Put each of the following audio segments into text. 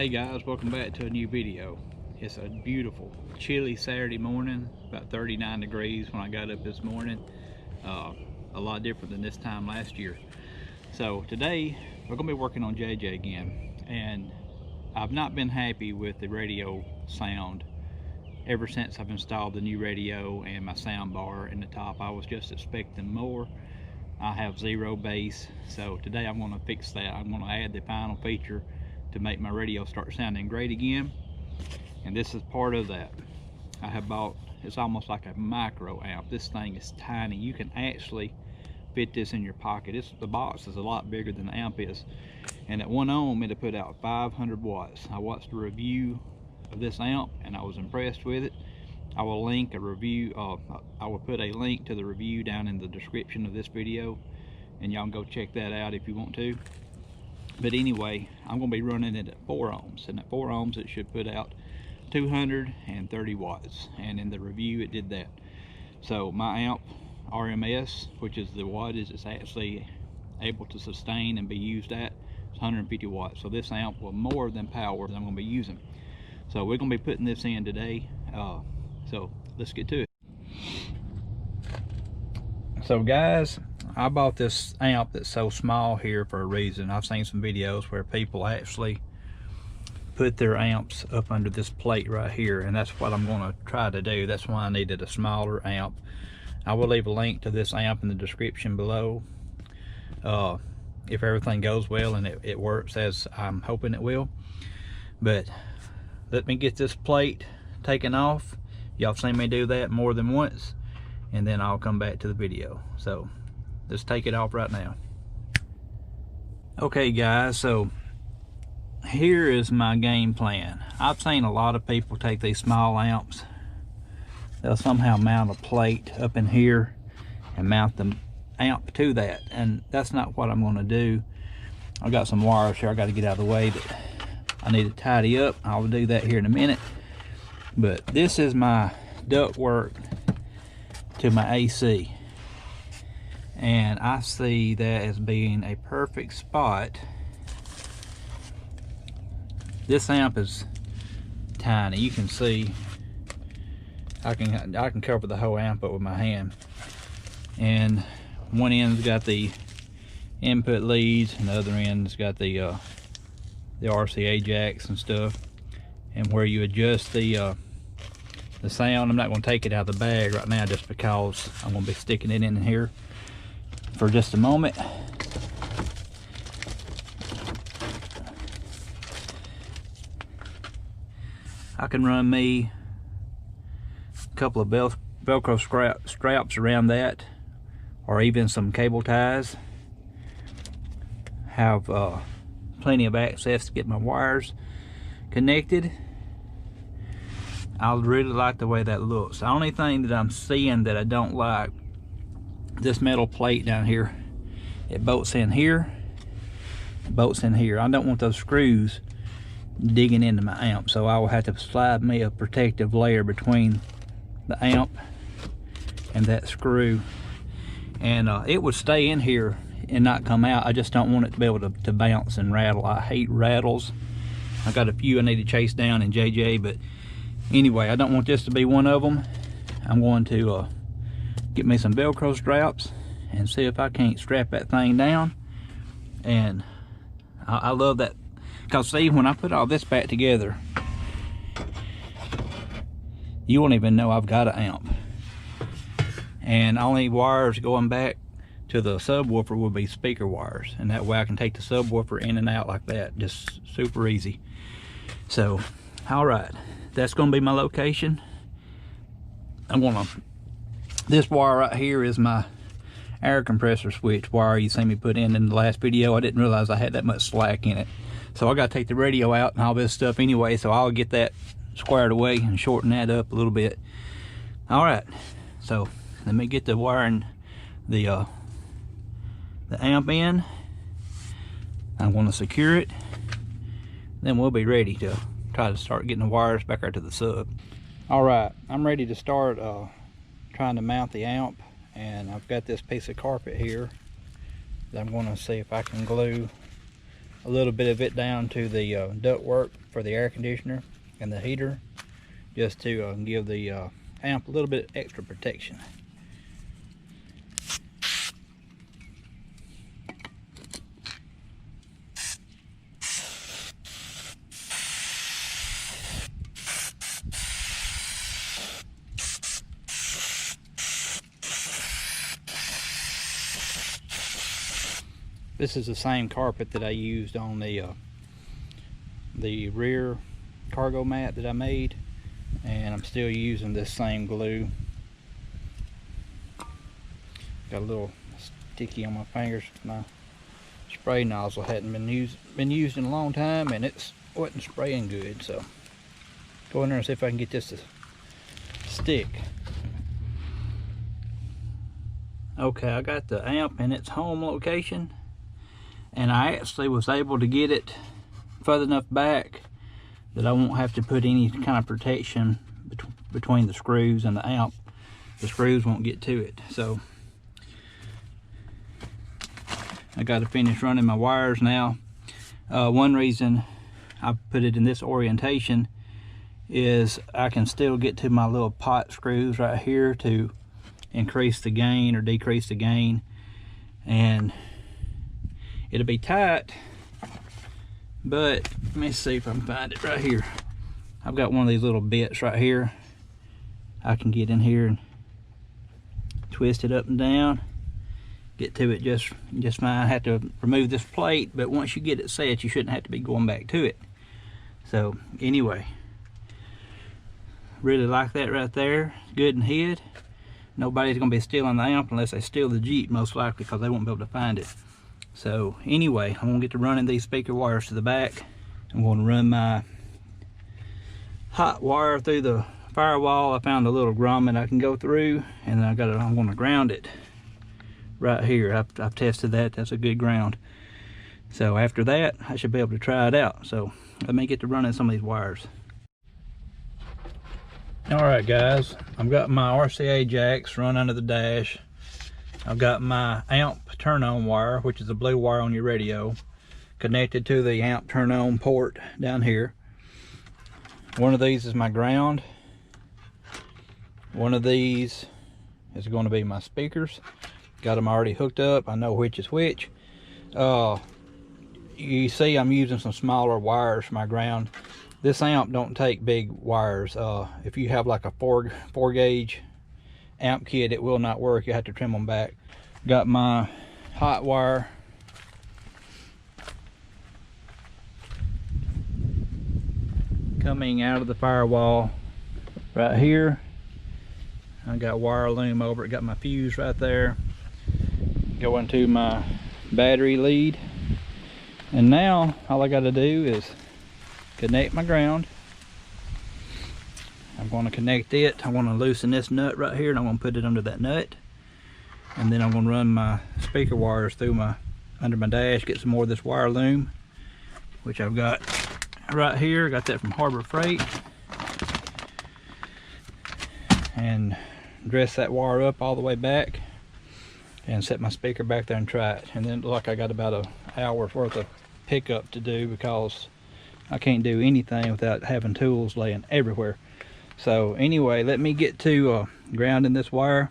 Hey guys, welcome back to a new video. It's a beautiful chilly Saturday morning, about 39 degrees when I got up this morning. A lot different than this time last year. So today we're going to be working on JJ again, and I've not been happy with the radio sound ever since I've installed the new radio and my sound bar in the top. I was just expecting more. I have zero bass, so today I'm going to fix that. I'm going to add the final feature to make my radio start sounding great again, and this is part of that. I have bought, it's almost like a micro amp. This thing is tiny. You can actually fit this in your pocket. The box is a lot bigger than the amp is, and at 1 ohm it'll put out 500 watts. I watched a review of this amp and I was impressed with it. I will link a review, I will put a link to the review down in the description of this video, and y'all can go check that out if you want to. But anyway, I'm going to be running it at 4 ohms, and at 4 ohms it should put out 230 watts, and in the review it did that. So my amp RMS, which is the wattage it's actually able to sustain and be used at, is 150 watts. So this amp will more than power that I'm going to be using. So we're going to be putting this in today. So let's get to it. So guys, I bought this amp that's so small here for a reason. I've seen some videos where people actually put their amps up under this plate right here, and that's what I'm going to try to do. That's why I needed a smaller amp. I will leave a link to this amp in the description below if everything goes well and it works as I'm hoping it will. But let me get this plate taken off. Y'all seen me do that more than once, and then I'll come back to the video. So let's take it off right now. Okay guys, so here is my game plan. I've seen a lot of people take these small amps. They'll somehow mount a plate up in here and mount the amp to that, and that's not what I'm going to do. I got some wires here I got to get out of the way that I need to tidy up. I'll do that here in a minute. But this is my ductwork to my AC, and I see that as being a perfect spot. This amp is tiny. You can see I can cover the whole amp up with my hand, and one end's got the input leads and the other end's got the RCA jacks and stuff, and where you adjust the sound. I'm not going to take it out of the bag right now just because I'm going to be sticking it in here for just a moment. I can run me a couple of Velcro straps around that, or even some cable ties. Have plenty of access to get my wires connected. I really like the way that looks. The only thing that I'm seeing that I don't like, this metal plate down here, it bolts in here, it bolts in here. I don't want those screws digging into my amp, so I will have to slide me a protective layer between the amp and that screw, and it would stay in here and not come out. I just don't want it to be able to bounce and rattle. I hate rattles. I got a few I need to chase down in JJ, but anyway, I don't want this to be one of them. I'm going to get me some Velcro straps and see if I can't strap that thing down. And I love that, because see, when I put all this back together, you won't even know I've got an amp. And only wires going back to the subwoofer will be speaker wires, and that way I can take the subwoofer in and out like that, just super easy. So all right, that's going to be my location. This wire right here is my air compressor switch wire you seen me put in the last video. I didn't realize I had that much slack in it, so I got to take the radio out and all this stuff anyway, so I'll get that squared away and shorten that up a little bit. All right, so let me get the wiring the amp in. I'm going to secure it, then we'll be ready to try to start getting the wires back out to the sub. All right, I'm ready to start trying to mount the amp, and I've got this piece of carpet here that I'm going to see if I can glue a little bit of it down to the ductwork for the air conditioner and the heater, just to give the amp a little bit extra protection. This is the same carpet that I used on the rear cargo mat that I made, and I'm still using this same glue. Got a little sticky on my fingers. My spray nozzle hadn't been used in a long time, and it wasn't spraying good, so go in there and see if I can get this to stick. Okay, I got the amp in its home location, and I actually was able to get it further enough back that I won't have to put any kind of protection between the screws and the amp. The screws won't get to it. So I got to finish running my wires now. One reason I put it in this orientation is I can still get to my little pot screws right here to increase the gain or decrease the gain, and it'll be tight, but let me see if I can find it right here. I've got one of these little bits right here. I can get in here and twist it up and down, get to it just fine. I have to remove this plate, but once you get it set, you shouldn't have to be going back to it. So anyway, really like that right there. Good and hid. Nobody's gonna be stealing the amp unless they steal the Jeep, most likely, because they won't be able to find it. So anyway, I'm gonna get to running these speaker wires to the back. I'm gonna run my hot wire through the firewall. I found a little grommet I can go through, and then I'm gonna ground it right here. I've tested that. That's a good ground. So after that, I should be able to try it out. So let me get to running some of these wires. All right, guys, I've got my RCA jacks run under the dash. I've got my amp turn-on wire, which is the blue wire on your radio, connected to the amp turn-on port down here. One of these is my ground. One of these is going to be my speakers. Got them already hooked up. I know which is which. You see I'm using some smaller wires for my ground. This amp don't take big wires. If you have like a 4 gauge amp kit, it will not work. You have to trim them back. Got my hot wire coming out of the firewall right here. I got wire loom over it. Got my fuse right there going to my battery lead, and now all I got to do is connect my ground. I'm going to connect it. I want to loosen this nut right here, and I'm going to put it under that nut, and then I'm going to run my speaker wires through under my dash, get some more of this wire loom, which I've got right here. Got that from Harbor Freight, and dress that wire up all the way back and set my speaker back there and try it. And then like I got about an hour's worth of pickup to do, because I can't do anything without having tools laying everywhere. So anyway, let me get to grounding this wire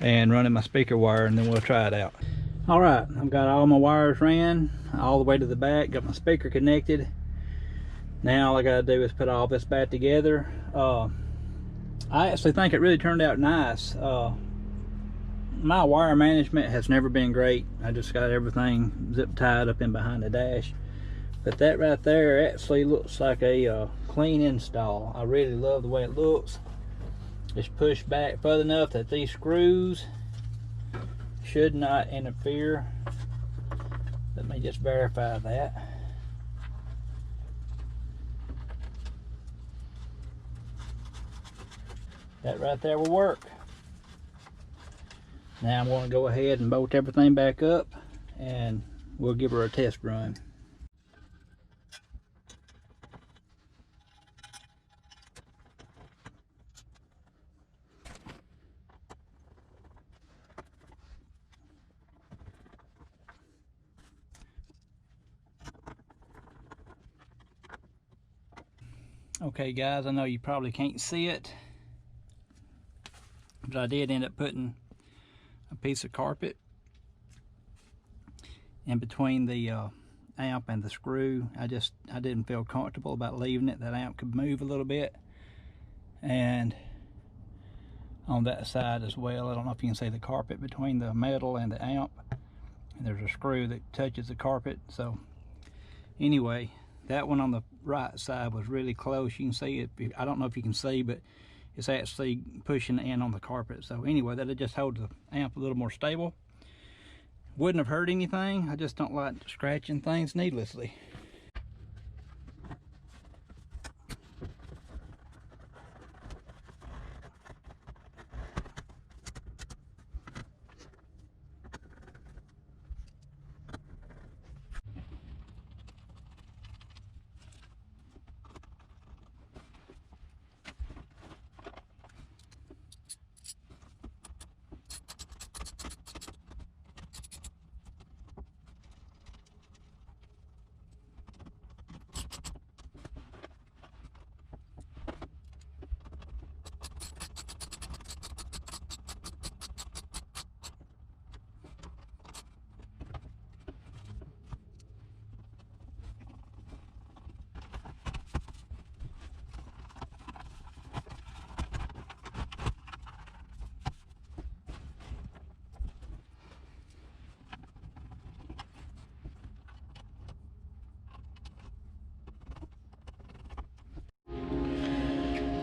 and running my speaker wire, and then we'll try it out. All right, I've got all my wires ran all the way to the back, got my speaker connected. Now all I gotta do is put all this back together. I actually think it really turned out nice. My wire management has never been great. I just got everything zip tied up in behind the dash. But that right there actually looks like a clean install. I really love the way it looks. It's pushed back further enough that these screws should not interfere. Let me just verify that. That right there will work. Now I'm going to go ahead and bolt everything back up, and we'll give her a test run. Okay guys, I know you probably can't see it, but I did end up putting a piece of carpet in between the amp and the screw. I didn't feel comfortable about leaving it. That amp could move a little bit, and on that side as well, I don't know if you can see the carpet between the metal and the amp, and there's a screw that touches the carpet. So anyway, that one on the right side was really close. You can see it. I don't know if you can see, but it's actually pushing in on the carpet. So anyway, that'll just hold the amp a little more stable. Wouldn't have hurt anything. I just don't like scratching things needlessly.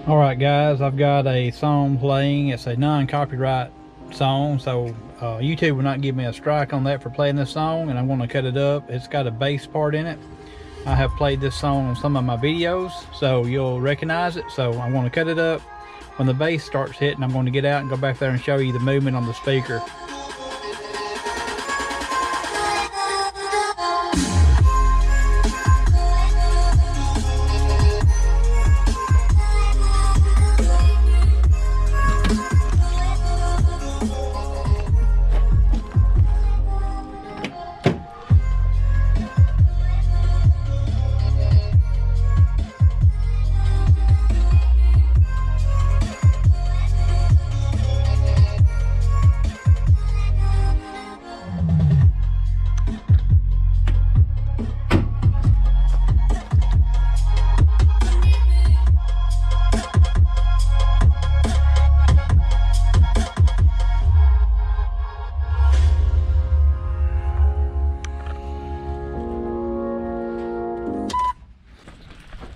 Alright guys, I've got a song playing. It's a non-copyright song, so YouTube will not give me a strike on that for playing this song, and I'm going to cut it up. It's got a bass part in it. I have played this song on some of my videos, so you'll recognize it. So I want to cut it up. When the bass starts hitting, I'm going to get out and go back there and show you the movement on the speaker.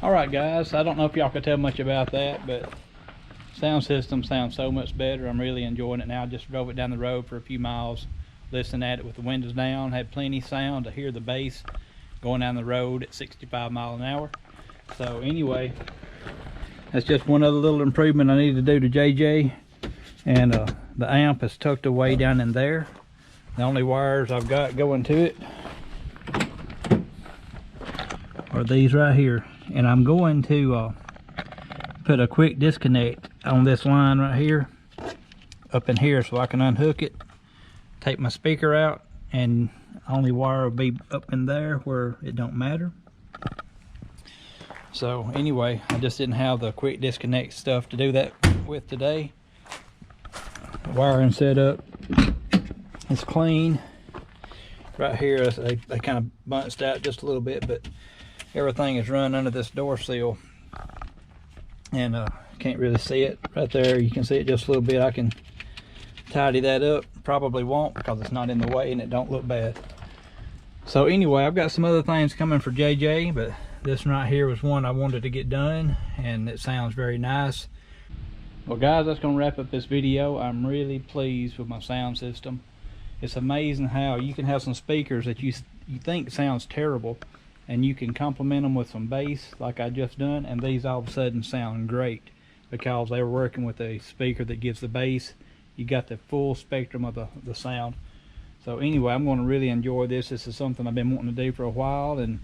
Alright guys, I don't know if y'all can tell much about that, but sound system sounds so much better. I'm really enjoying it now. I just drove it down the road for a few miles, listened at it with the windows down, had plenty of sound to hear the bass going down the road at 65 miles an hour. So anyway, that's just one other little improvement I need to do to JJ. And the amp is tucked away down in there. The only wires I've got going to it are these right here. And I'm going to put a quick disconnect on this line right here, up in here, so I can unhook it, take my speaker out, and only wire will be up in there where it don't matter. So anyway, I just didn't have the quick disconnect stuff to do that with today. The wiring setup is clean. Right here, they kind of bunched out just a little bit, but everything is run under this door seal, and can't really see it right there. You can see it just a little bit. I can tidy that up. Probably won't, because it's not in the way and it don't look bad. So anyway, I've got some other things coming for JJ, but this one right here was one I wanted to get done, and it sounds very nice. Well guys, that's gonna wrap up this video. I'm really pleased with my sound system. It's amazing how you can have some speakers that you think sounds terrible, and you can complement them with some bass like I just done, and these all of a sudden sound great because they were working with a speaker that gives the bass. You got the full spectrum of the sound. So anyway, I'm going to really enjoy this. This is something I've been wanting to do for a while, and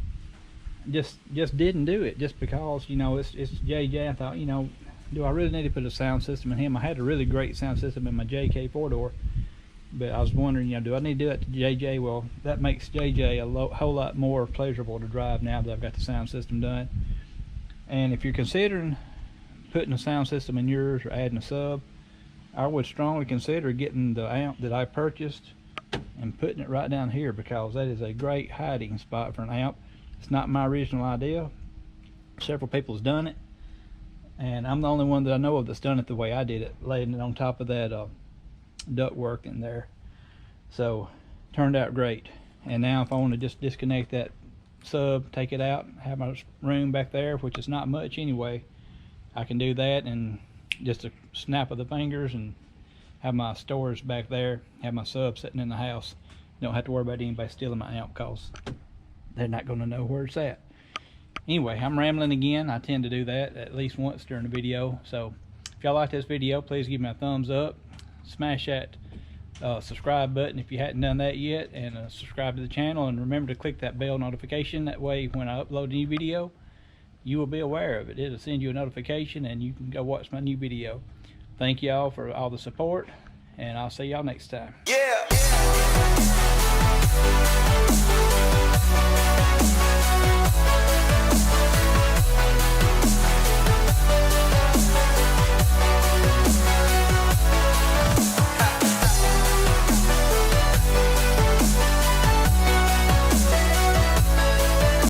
just didn't do it just because, you know, it's JJ. I thought, you know, do I really need to put a sound system in him? I had a really great sound system in my JK 4-door, but I was wondering, you know, do I need to do that to JJ? Well, that makes JJ a whole lot more pleasurable to drive now that I've got the sound system done. And if you're considering putting a sound system in yours or adding a sub, I would strongly consider getting the amp that I purchased and putting it right down here, because that is a great hiding spot for an amp. It's not my original idea. Several people's done it, and I'm the only one that I know of that's done it the way I did it, laying it on top of that ductwork in there. So turned out great. And now if I want to just disconnect that sub, take it out, have my room back there, which is not much anyway, I can do that and just a snap of the fingers and have my storage back there, have my sub sitting in the house. Don't have to worry about anybody stealing my amp, because they're not going to know where it's at. Anyway, I'm rambling again. I tend to do that at least once during the video. So if y'all like this video, please give me a thumbs up. Smash that subscribe button if you hadn't done that yet, and subscribe to the channel, and remember to click that bell notification. That way when I upload a new video, you will be aware of it. It'll send you a notification and you can go watch my new video. Thank y'all for all the support, and I'll see y'all next time. Yeah.